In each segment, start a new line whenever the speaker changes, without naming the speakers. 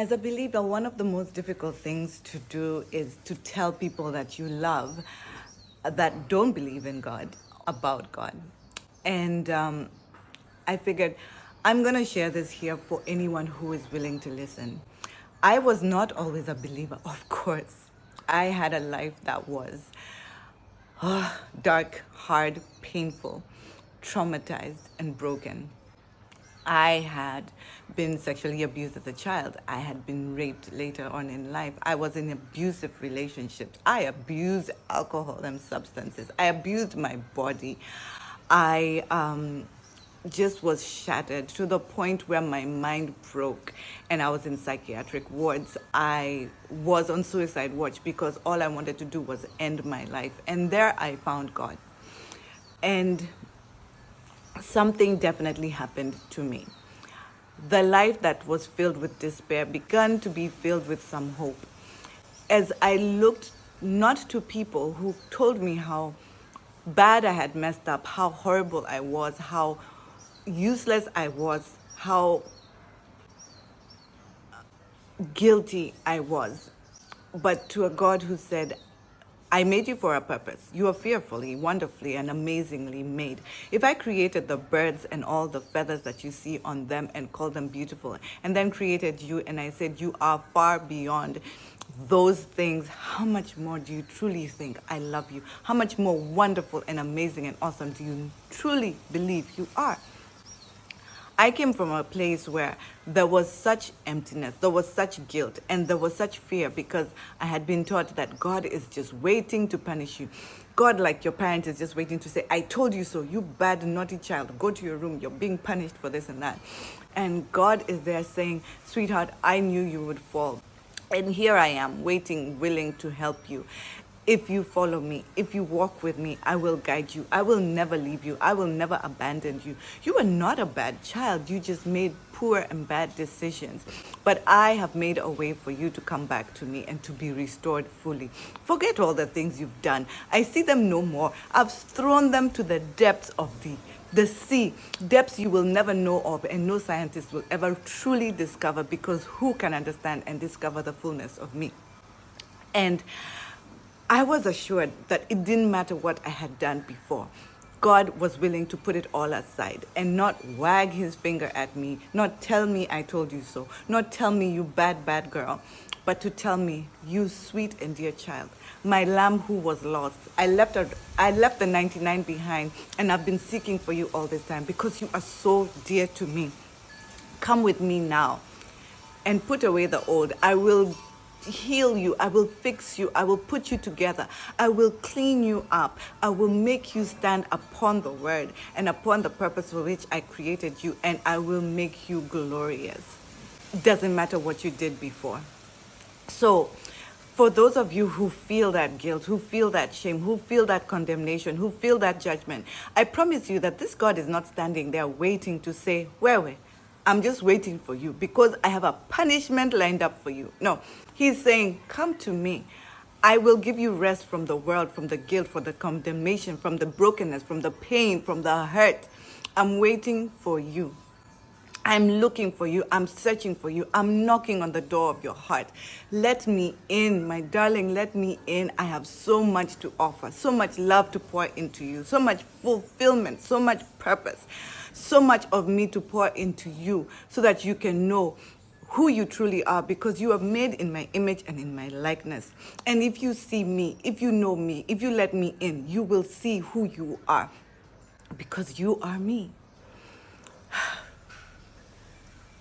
As a believer, one of the most difficult things to do is to tell people that you love that don't believe in God about God. And I figured I'm going to share this here for anyone who is willing to listen. I was not always a believer, of course. I had a life that was dark, hard, painful, traumatized, and broken. I had been sexually abused as a child. I had been raped later on in life. I was in abusive relationships. I abused alcohol and substances. I abused my body. I just was shattered to the point where my mind broke and I was in psychiatric wards. I was on suicide watch because all I wanted to do was end my life. And there I found God. And something definitely happened to me. The life that was filled with despair began to be filled with some hope. As I looked not to people who told me how bad I had messed up, how horrible I was, how useless I was, how guilty I was, but to a God who said, I made you for a purpose. You are fearfully, wonderfully, and amazingly made. If I created the birds and all the feathers that you see on them and called them beautiful, and then created you and I said you are far beyond those things, how much more do you truly think I love you? How much more wonderful and amazing and awesome do you truly believe you are? I came from a place where there was such emptiness, there was such guilt, and there was such fear because I had been taught that God is just waiting to punish you. God, like your parent, is just waiting to say, I told you so, you bad, naughty child, go to your room, you're being punished for this and that. And God is there saying, sweetheart, I knew you would fall. And here I am, waiting, willing to help you. If you follow me, if you walk with me, I will guide you. I will never leave you. I will never abandon you. You are not a bad child. You just made poor and bad decisions. But I have made a way for you to come back to me and to be restored fully. Forget all the things you've done. I see them no more. I've thrown them to the depths of the sea, depths you will never know of and no scientist will ever truly discover, because who can understand and discover the fullness of me? And I was assured that it didn't matter what I had done before. God was willing to put it all aside and not wag his finger at me, not tell me I told you so, not tell me you bad, bad girl, but to tell me, you sweet and dear child, my lamb who was lost. I left the 99 behind and I've been seeking for you all this time because you are so dear to me. Come with me now and put away the old. I will heal you. I will fix you. I will put you together. I will clean you up. I will make you stand upon the word and upon the purpose for which I created you, and I will make you glorious. It doesn't matter what you did before. So, for those of you who feel that guilt, who feel that shame, who feel that condemnation, who feel that judgment, I promise you that this God is not standing there waiting to say, where? I'm just waiting for you because I have a punishment lined up for you. No, he's saying, come to me. I will give you rest from the world, from the guilt, from the condemnation, from the brokenness, from the pain, from the hurt. I'm waiting for you. I'm looking for you. I'm searching for you. I'm knocking on the door of your heart. Let me in, my darling. Let me in. I have so much to offer, so much love to pour into you, so much fulfillment, so much purpose, so much of me to pour into you so that you can know who you truly are, because you are made in my image and in my likeness. And if you see me, if you know me, if you let me in, you will see who you are, because you are me.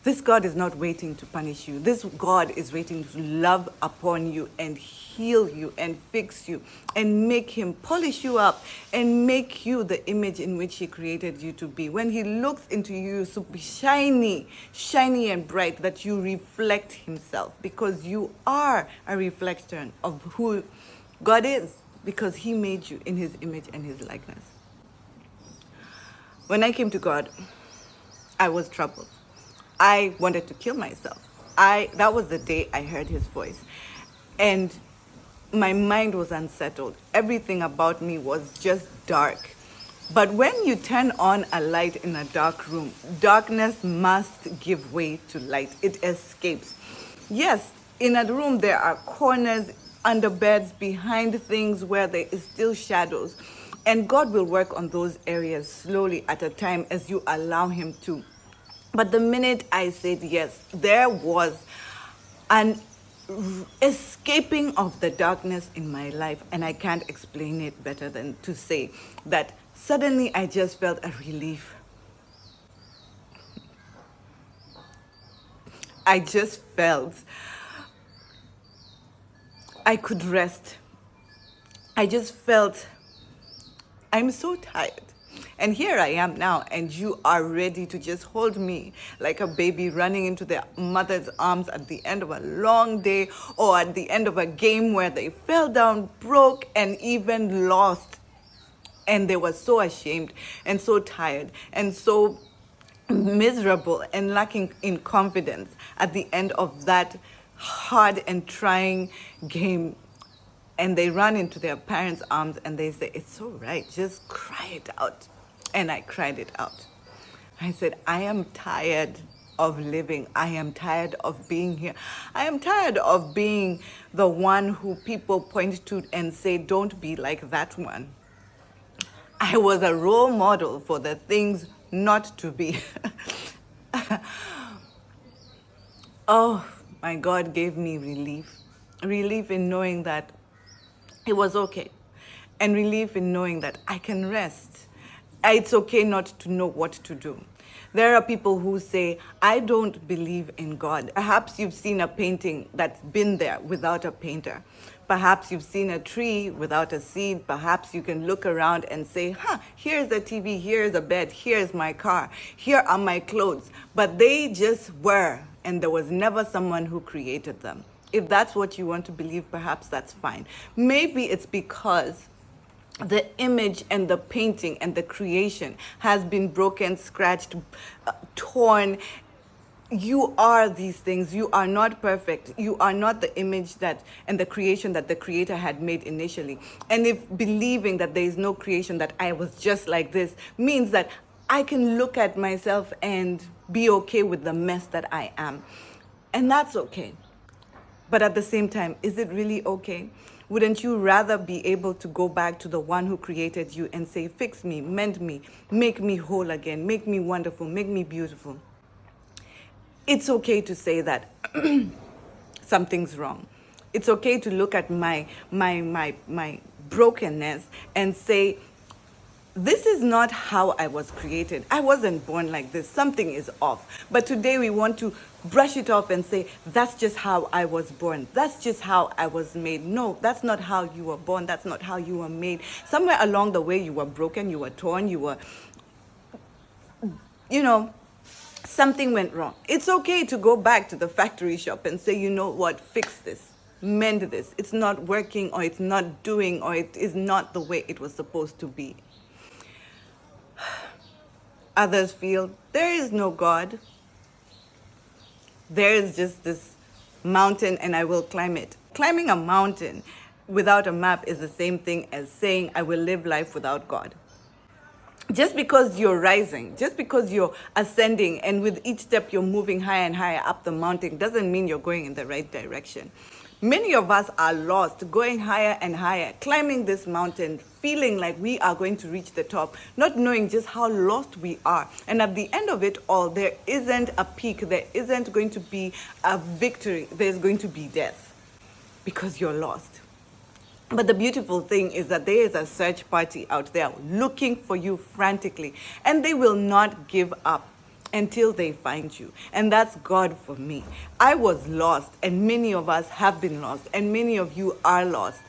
This God is not waiting to punish you. This God is waiting to love upon you and heal you and fix you and make him polish you up and make you the image in which he created you to be. When he looks into you, so be shiny, shiny and bright, that you reflect himself, because you are a reflection of who God is, because he made you in his image and his likeness. When I came to God, I was troubled. I wanted to kill myself. That was the day I heard his voice. And my mind was unsettled. Everything about me was just dark. But when you turn on a light in a dark room, darkness must give way to light. It escapes. Yes, in a room there are corners, under beds, behind things where there is still shadows. And God will work on those areas slowly at a time as you allow Him to. But the minute I said yes, there was an escaping of the darkness in my life. And I can't explain it better than to say that suddenly I just felt a relief. I just felt I could rest. I just felt I'm so tired. And here I am now, and you are ready to just hold me like a baby running into their mother's arms at the end of a long day or at the end of a game where they fell down, broke, and even lost. And they were so ashamed and so tired and so miserable and lacking in confidence at the end of that hard and trying game. And they run into their parents' arms and they say, it's all right, just cry it out. And I cried it out. I said, I am tired of living. I am tired of being here. I am tired of being the one who people point to and say, don't be like that one. I was a role model for the things not to be. Oh, my God gave me relief. Relief in knowing that it was okay. And relief in knowing that I can rest. It's okay not to know what to do. There are people who say, I don't believe in God. Perhaps you've seen a painting that's been there without a painter. Perhaps you've seen a tree without a seed. Perhaps you can look around and say, here's a TV, here's a bed, here's my car, here are my clothes. But they just were, and there was never someone who created them. If that's what you want to believe, perhaps that's fine. Maybe it's because the image and the painting and the creation has been broken, scratched, torn. You are these things. You are not perfect. You are not the image that and the creation that the Creator had made initially. And if believing that there is no creation, that I was just like this, means that I can look at myself and be okay with the mess that I am. And that's okay. But at the same time, is it really okay? Wouldn't you rather be able to go back to the one who created you and say, fix me, mend me, make me whole again, make me wonderful, make me beautiful? It's okay to say that something's wrong. It's okay to look at my brokenness and say, this is not how I was created. I wasn't born like this. Something is off. But today we want to brush it off and say, that's just how I was born. That's just how I was made. No, that's not how you were born. That's not how you were made. Somewhere along the way, you were broken, you were torn, you were, something went wrong. It's okay to go back to the factory shop and say, you know what, fix this, mend this. It's not working, or it's not doing, or it is not the way it was supposed to be. Others feel there is no God. There is just this mountain and I will climb it. Climbing a mountain without a map is the same thing as saying I will live life without God. Just because you're rising, just because you're ascending, and with each step you're moving higher and higher up the mountain, doesn't mean you're going in the right direction. Many of us are lost, going higher and higher, climbing this mountain, feeling like we are going to reach the top, not knowing just how lost we are. And at the end of it all, there isn't a peak, there isn't going to be a victory, there's going to be death because you're lost. But the beautiful thing is that there is a search party out there looking for you frantically, and they will not give up until they find you. And that's God for me. I was lost, and many of us have been lost, and many of you are lost.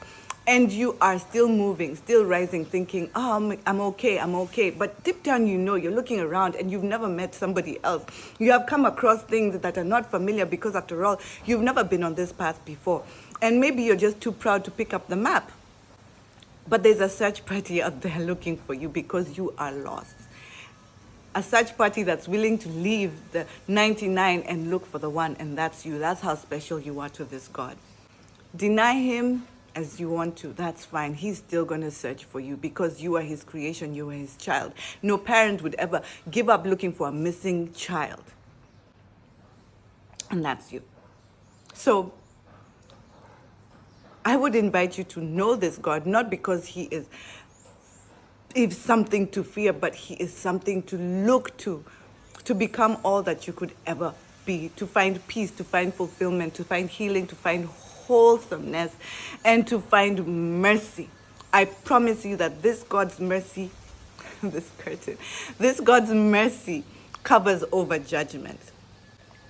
And you are still moving, still rising, thinking, I'm okay. But deep down, you're looking around and you've never met somebody else. You have come across things that are not familiar because, after all, you've never been on this path before. And maybe you're just too proud to pick up the map. But there's a search party out there looking for you because you are lost. A search party that's willing to leave the 99 and look for the one, and that's you. That's how special you are to this God. Deny him as you want to, that's fine. He's still going to search for you because you are his creation, you are his child. No parent would ever give up looking for a missing child. And that's you. So I would invite you to know this God, not because he is something to fear, but he is something to look to become all that you could ever be, to find peace, to find fulfillment, to find healing, to find wholesomeness, and to find mercy. I promise you that this God's mercy, this God's mercy covers over judgment.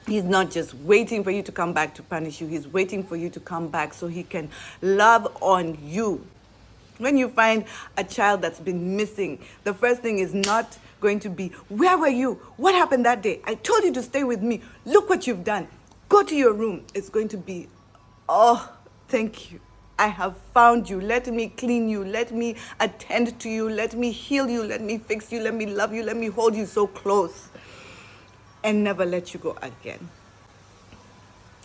He's not just waiting for you to come back to punish you. He's waiting for you to come back so he can love on you. When you find a child that's been missing, the first thing is not going to be, where were you? What happened that day? I told you to stay with me. Look what you've done. Go to your room. It's going to be, oh, thank you. I have found you. Let me clean you. Let me attend to you. Let me heal you. Let me fix you. Let me love you. Let me hold you so close and never let you go again.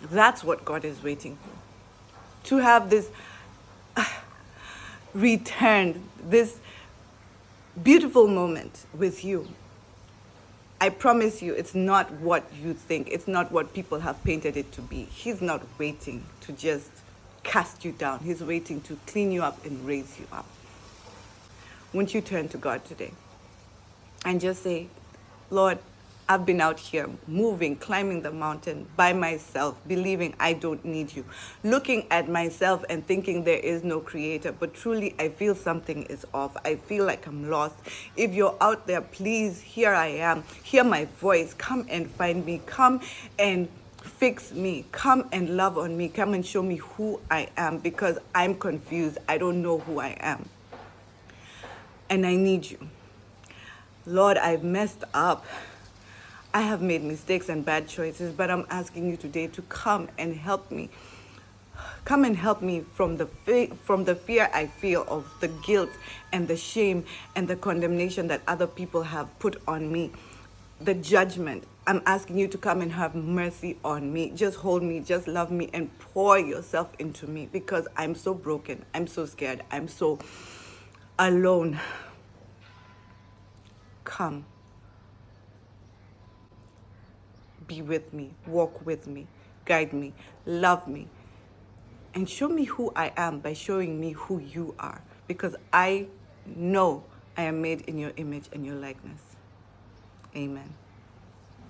That's what God is waiting for. To have this return, this beautiful moment with you. I promise you, it's not what you think. It's not what people have painted it to be. He's not waiting to just cast you down. He's waiting to clean you up and raise you up. Won't you turn to God today and just say, Lord, I've been out here moving, climbing the mountain by myself, believing I don't need you, looking at myself and thinking there is no creator, but truly I feel something is off. I feel like I'm lost. If you're out there, please, here I am. Hear my voice. Come and find me. Come and fix me. Come and love on me. Come and show me who I am, because I'm confused. I don't know who I am. And I need you. Lord, I've messed up. I have made mistakes and bad choices, but I'm asking you today to come and help me. Come and help me from the fear I feel of the guilt and the shame and the condemnation that other people have put on me, the judgment. I'm asking you to come and have mercy on me. Just hold me, just love me, and pour yourself into me, because I'm so broken. I'm so scared. I'm so alone. Come. Be with me, walk with me, guide me, love me, and show me who I am by showing me who you are, because I know I am made in your image and your likeness. Amen.